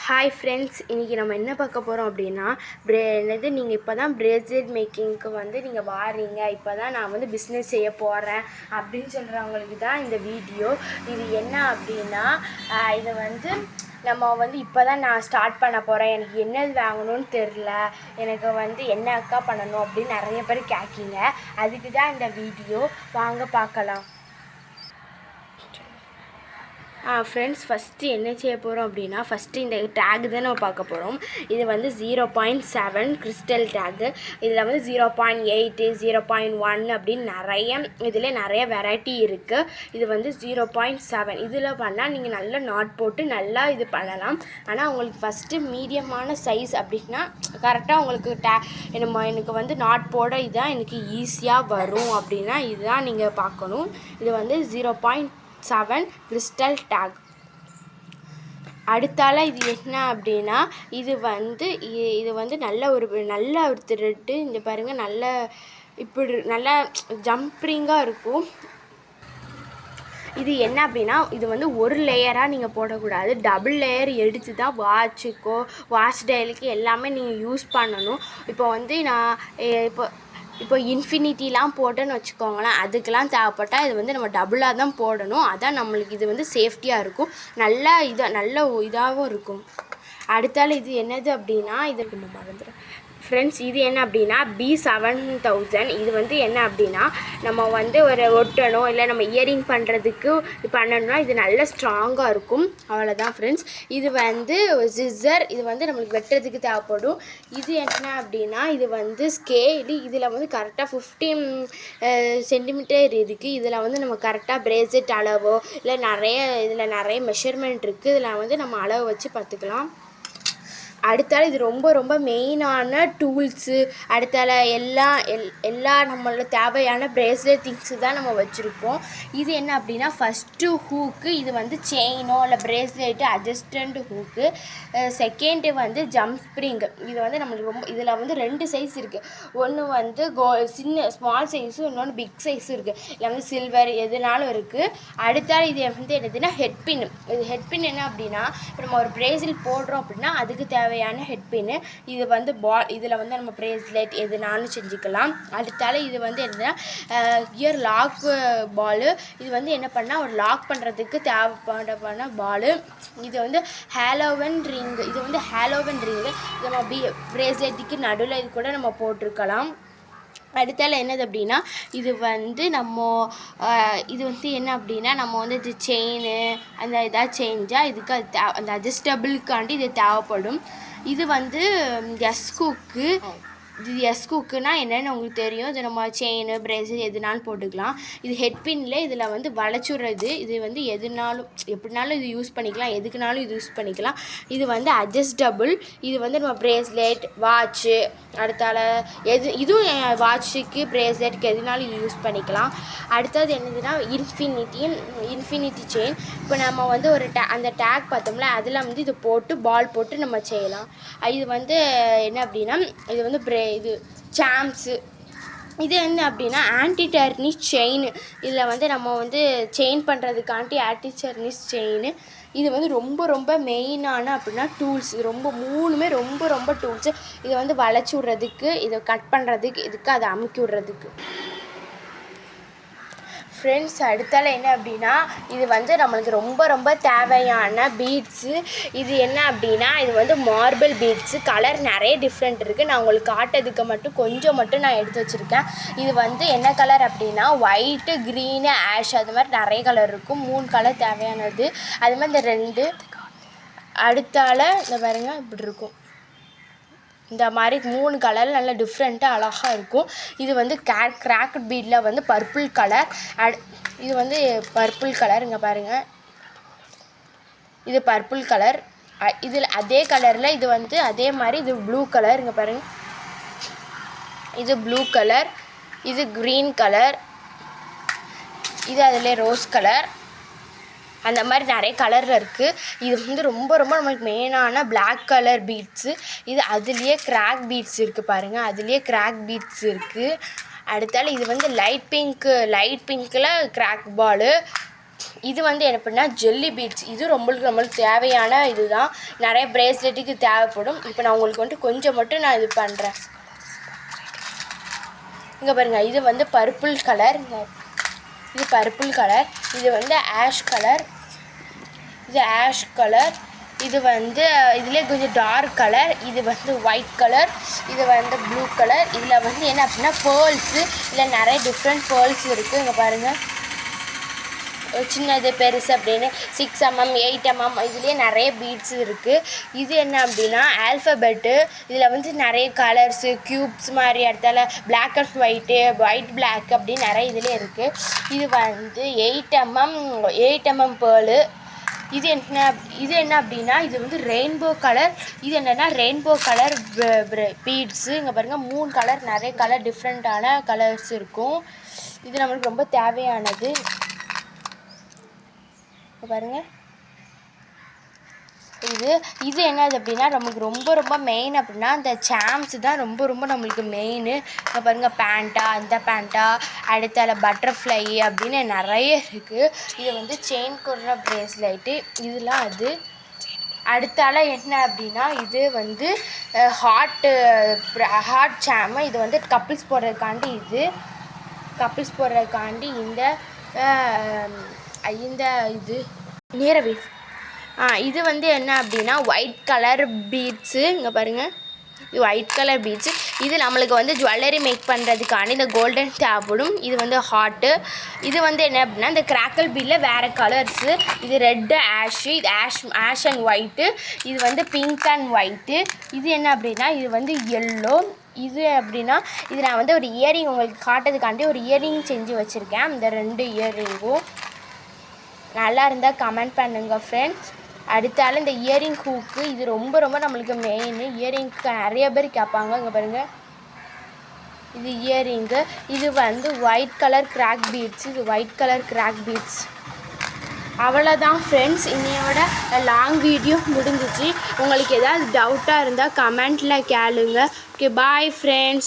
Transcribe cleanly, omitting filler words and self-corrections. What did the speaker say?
Hi friends, இன்றைக்கி நம்ம என்ன பார்க்க போகிறோம் அப்படின்னா நீங்கள் இப்போ தான் பிரேஸ்லெட் மேக்கிங்க்கு நீங்கள் வாரீங்க, இப்போ தான் நான் பிஸ்னஸ் செய்ய போகிறேன் அப்படின்னு சொல்கிறவங்களுக்கு தான் இந்த வீடியோ. இது என்ன அப்படின்னா, இதை நம்ம இப்போ தான் நான் ஸ்டார்ட் பண்ண போகிறேன், எனக்கு என்னது வாங்கணும்னு தெரில, எனக்கு என்ன அக்கா பண்ணணும் அப்படின்னு நிறைய பேர் கேட்கீங்க. அதுக்கு தான் இந்த வீடியோ. வாங்க பார்க்கலாம். ஃப்ரெண்ட்ஸ், ஃபஸ்ட்டு என்ன செய்ய போகிறோம் அப்படின்னா, ஃபஸ்ட்டு இந்த டேக் தான் நம்ம பார்க்க போகிறோம். இது 0.7 கிறிஸ்டல் டேகு. இதில் 0.8 0.1 அப்படின்னு நிறைய வெரைட்டி இருக்குது. இது 0.7 இதில் பண்ணால் நீங்கள் நல்லா நாட் போட்டு நல்லா இது பண்ணலாம். ஆனால் உங்களுக்கு ஃபஸ்ட்டு மீடியமான சைஸ் அப்படின்னா கரெக்டாக உங்களுக்கு எனக்கு நாட் போட இதான் எனக்கு ஈஸியாக வரும் அப்படின்னா இதுதான் நீங்கள் பார்க்கணும். இது 0.7 கிறிஸ்டல் டேக். அடுத்தால இது என்ன அப்படின்னா, இது நல்ல ஒரு த்ரெட்டு. இங்கே பாருங்கள், இப்படி நல்லா ஜம்பிங்காக இருக்கும். இது என்ன அப்படின்னா, இது ஒரு லேயராக நீங்கள் போடக்கூடாது, டபுள் லேயர் எடுத்து தான் வாட்ச் டைலுக்கு எல்லாமே நீங்கள் யூஸ் பண்ணணும். இப்போ இன்ஃபினிட்டிலாம் போட்டோன்னு வச்சுக்கோங்களேன், அதுக்கெலாம் தேவைப்பட்டால் இது நம்ம டபுளாக தான் போடணும். அதான் நம்மளுக்கு இது சேஃப்டியாக இருக்கும், நல்ல இதாகவும் இருக்கும். அடுத்தால இது என்னது அப்படின்னா, இது மறந்துடும் ஃப்ரெண்ட்ஸ். இது என்ன அப்படின்னா B7000. இது என்ன அப்படின்னா, நம்ம ஒரு ஒட்டணும் இல்லை நம்ம இயரிங் பண்ணணும்னா இது நல்ல ஸ்ட்ராங்காக இருக்கும். அவ்வளோதான் ஃப்ரெண்ட்ஸ். இது சிசர். இது நம்மளுக்கு வெட்டுறதுக்கு தேவைப்படும். இது என்ன அப்படின்னா, இது ஸ்கேலு. இதில் கரெக்டாக 15 சென்டிமீட்டர் இருக்குது. இதில் நம்ம கரெக்டாக பிரேஸ்லெட் அளவோ இல்லை இதில் நிறைய மெஷர்மெண்ட் இருக்குது. இதில் நம்ம அளவு வச்சு பார்த்துக்கலாம். அடுத்தால இது ரொம்ப மெயினான டூல்ஸு. அடுத்தால எல்லா நம்மளோட தேவையான பிரேஸ்லெட் திங்ஸு தான் நம்ம வச்சுருக்கோம். இது என்ன அப்படின்னா, ஃபஸ்ட்டு ஹூக்கு. இது செயினோ இல்லை bracelet adjustment hook. Second jump spring. இது நம்மளுக்கு இதில் 2 சைஸ் இருக்குது. ஒன்று ஸ்மால் சைஸு, இன்னொன்று பிக் சைஸும் இருக்குது. இல்லை சில்வர் எதுனாலும் இருக்குது. அடுத்தால இது என்னதுன்னா ஹெட்பின். இது ஹெட்பின் என்ன அப்படின்னா, இப்போ நம்ம ஒரு பிரேஸ்லெட் போடுறோம் அப்படின்னா அதுக்கு தேவையான ஹெட்பின்னு. இது பால். இதில் நம்ம பிரேஸ்லெட் எதுனாலும் செஞ்சுக்கலாம். அடுத்தால இது என்னன்னா இயர் லாக் பாலு. இது என்ன பண்ணால் ஒரு லாக் பண்ணுறதுக்கு தேவைப்பட பாலு. இது ஹாலோவன் ரிங்கு. இது ஹாலோவன் ரிங்கு. இது நம்ம பிரேஸ்லெட்டுக்கு நடுவில் இது கூட நம்ம போட்டிருக்கலாம். அடுத்தால என்னது அப்படின்னா, இது என்ன அப்படின்னா, நம்ம இது செயின் அந்த இதாக செஞ்சால் இதுக்கு அந்த அட்ஜஸ்டபிளுக்காண்டி இது தேவைப்படும். இது எஸ் ஹூக்கு. இது எஸ் ஹூக்குன்னா என்னென்னு உங்களுக்கு தெரியும். இது நம்ம செயின் பிரேஸ்லெட் எதுனாலும் போட்டுக்கலாம். இது ஹெட்பின்ல இதில் வளைச்சுடுறது. இது எதுனாலும் எப்படினாலும் இது யூஸ் பண்ணிக்கலாம், எதுக்குனாலும் இது யூஸ் பண்ணிக்கலாம். இது அட்ஜஸ்டபுள். இது நம்ம பிரேஸ்லெட் வாட்ச்சு அடுத்தால இதுவும் வாட்சுக்கு பிரேஸ்லெட்டுக்கு எதுனாலும் இது யூஸ் பண்ணிக்கலாம். அடுத்தது என்னதுன்னா இன்ஃபினிட்டி செயின். இப்போ நம்ம ஒரு அந்த டேக் பார்த்தோம்ல, அதில் இது போட்டு பால் போட்டு நம்ம செய்யலாம். இது என்ன அப்படின்னா, இது சாம்ப்ஸு. இது என்ன அப்படின்னா ஆன்டி டர்னிஷ் செயின். இதில் நம்ம செயின் பண்ணுறதுக்காண்டி ஆன்டி டர்னிஷ் செயின். இது ரொம்ப மெயினான அப்படின்னா டூல்ஸ். இது மூணுமே ரொம்ப டூல்ஸு. இதை வளைச்சி விட்றதுக்கு, இதை கட் பண்ணுறதுக்கு, இதுக்கு அதை அமுக்கி விட்றதுக்கு. ஃப்ரெண்ட்ஸ், அடுத்தால என்ன அப்படின்னா, இது நம்மளுக்கு ரொம்ப தேவையான பீட்ஸு. இது என்ன அப்படின்னா, இது மார்பிள் பீட்ஸு. கலர் நிறைய டிஃப்ரெண்ட் இருக்குது. நான் உங்களுக்கு காட்டுறதுக்கு கொஞ்சம் நான் எடுத்து வச்சுருக்கேன். இது என்ன கலர் அப்படின்னா, ஒயிட்டு, க்ரீனு, ஆஷ், அது மாதிரி நிறைய கலர் இருக்கும். 3 கலர் தேவையானது. அது மாதிரி இந்த 2. அடுத்தால இந்த பாருங்க, இப்படி இருக்கும். இந்த மாதிரி 3 கலர் நல்லா டிஃப்ரெண்ட்டாக அழகாக இருக்கும். இது கிராக்ட் பீடில் பர்பிள் கலர். இது பர்பிள் கலர். இங்கே பாருங்கள், இது பர்பிள் கலர். இதில் அதே கலரில் இது அதே மாதிரி இது ப்ளூ கலர். இங்கே பாருங்கள், இது ப்ளூ கலர். இது க்ரீன் கலர். இது அதில் ரோஸ் கலர். அந்த மாதிரி நிறைய கலரில் இருக்குது. இது ரொம்ப நம்மளுக்கு மெயினான பிளாக் கலர் பீட்ஸு. இது அதுலேயே கிராக் பீட்ஸ் இருக்குது பாருங்கள், அதுலேயே கிராக் பீட்ஸ் இருக்குது. அடுத்தால இது லைட் பிங்க்கில் கிராக் பாலு. இது வந்து என்ன பண்ணால் ஜெல்லி பீட்ஸ். இது நம்மளுக்கு தேவையான இதுதான். நிறைய ப்ரேஸ்லெட்டுக்கு தேவைப்படும். இப்போ நான் உங்களுக்கு வந்துட்டு கொஞ்சம் மட்டும் நான் இது பண்ணுறேன். இங்கே பாருங்கள், இது வந்து பர்பிள் கலர், இது பர்பிள் கலர், இது வந்து ஆஷ் கலர், இது ஆஷ் கலர், இது வந்து இதிலே கொஞ்சம் டார்க் கலர், இது வந்து ஒயிட் கலர், இது வந்து ப்ளூ கலர். இதில் வந்து என்ன அப்படின்னா பேர்ல்ஸு, இதில் நிறைய டிஃப்ரெண்ட் பேர்ல்ஸ் இருக்குது. இங்கே பாருங்கள், சின்னது பெருசு அப்படின்னு 6 mm 8 mm இதுலேயே நிறைய பீட்ஸ் இருக்குது. இது என்ன அப்படின்னா ஆல்ஃபபெட்டு. இதில் வந்து நிறைய கலர்ஸு க்யூப்ஸ் மாதிரி இடத்துல பிளாக் அண்ட் ஒயிட் பிளாக் அப்படின்னு நிறைய இதில் இருக்குது. இது வந்து 8 mm பேர்லு. இது என்ன அப்படின்னா இது வந்து ரெயின்போ கலர். இது என்னென்னா ரெயின்போ கலர் பீட்ஸு. இங்கே பாருங்கள் 3 கலர், நிறைய கலர் டிஃப்ரெண்ட்டான கலர்ஸ் இருக்கும். இது நம்மளுக்கு ரொம்ப தேவையானது. பாருங்கள், இது என்னது அப்படின்னா நம்மளுக்கு ரொம்ப மெயின் அப்படின்னா இந்த சாம்ஸ் தான் ரொம்ப நம்மளுக்கு மெயின். இப்போ பாருங்கள், பேண்டா, இந்த பேண்டா, அடுத்தால பட்டர்ஃப்ளை அப்படின்னு நிறைய இருக்குது. இது வந்து செயின் கொர்னா ப்ரேஸ்லைட்டு, இதெல்லாம் அது. அடுத்தால என்ன அப்படின்னா இது வந்து ஹாட் சாம். இது வந்து கப்பிள்ஸ் போடுறதுக்காண்டி, இது நீரவி. இது வந்து என்ன அப்படின்னா ஒயிட் கலர் பீட்ஸு. இங்கே பாருங்கள், இது ஒயிட் கலர் பீட்ஸு. இது நம்மளுக்கு வந்து ஜுவல்லரி மேக் பண்ணுறதுக்கான இந்த கோல்டன் தேவைப்படும். இது வந்து ஹாட்டு. இது வந்து என்ன அப்படின்னா இந்த கிராக்கல் பீடில் வேறு கலர்ஸு. இது ரெட்டு, ஆஷு, இது ஆஷ் அண்ட் ஒயிட்டு, இது வந்து பிங்க் அண்ட் ஒயிட்டு. இது என்ன அப்படின்னா இது வந்து எல்லோ. இது அப்படின்னா இது நான் வந்து ஒரு இயரிங் உங்களுக்கு காட்டுறதுக்காண்டி ஒரு இயரிங் செஞ்சு வச்சுருக்கேன். இந்த 2 இயரிங்கும் நல்லா இருந்தால் கமெண்ட் பண்ணுங்கள் ஃப்ரெண்ட்ஸ். அடுத்தால இந்த இயரிங் ஹூக்கு, இது ரொம்ப நம்மளுக்கு மெயின். இயரிங்க்கு நிறைய பேர் கேட்பாங்க. இங்கே பாருங்கள், இது இயரிங்கு. இது வந்து ஒயிட் கலர் கிராக் பீட்ஸ். இது ஒயிட் கலர் கிராக் பீட்ஸ். அவ்வளோதான் ஃப்ரெண்ட்ஸ், இன்னையோட லாங் வீடியோ முடிஞ்சிச்சு. உங்களுக்கு ஏதாவது டவுட்டாக இருந்தால் கமெண்ட்டில் கேளுங்க. Okay, bye friends.